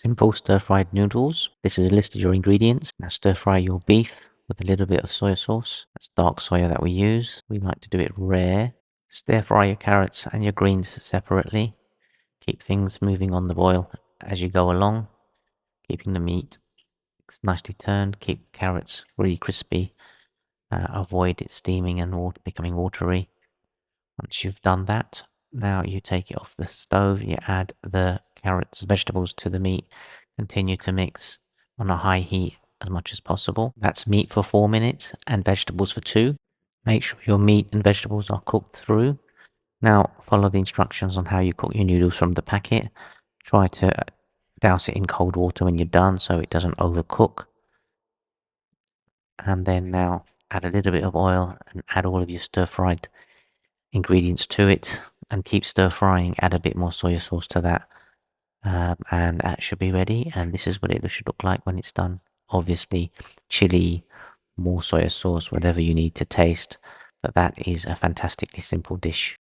Simple stir-fried noodles. This is a list of your ingredients. Now stir-fry your beef with a little bit of soy sauce. That's dark soya that we use. We like to do it rare. Stir-fry your carrots and your greens separately. Keep things moving on the boil as you go along, keeping the meat nicely turned. Keep carrots really crispy. Avoid it steaming and becoming watery. Once you've done that, now you take it off the stove, you add the carrots, vegetables to the meat, continue to mix on a high heat as much as possible. That's meat for 4 minutes and vegetables for 2. Make sure your meat and vegetables are cooked through. Now follow the instructions on how you cook your noodles from the packet. Try to douse it in cold water when you're done so it doesn't overcook. And then now add a little bit of oil and add all of your stir-fried ingredients to it and keep stir frying. Add a bit more soy sauce to that, and that should be ready. And this is what it should look like when it's done. Obviously, chili, more soy sauce, whatever you need to taste. But that is a fantastically simple dish.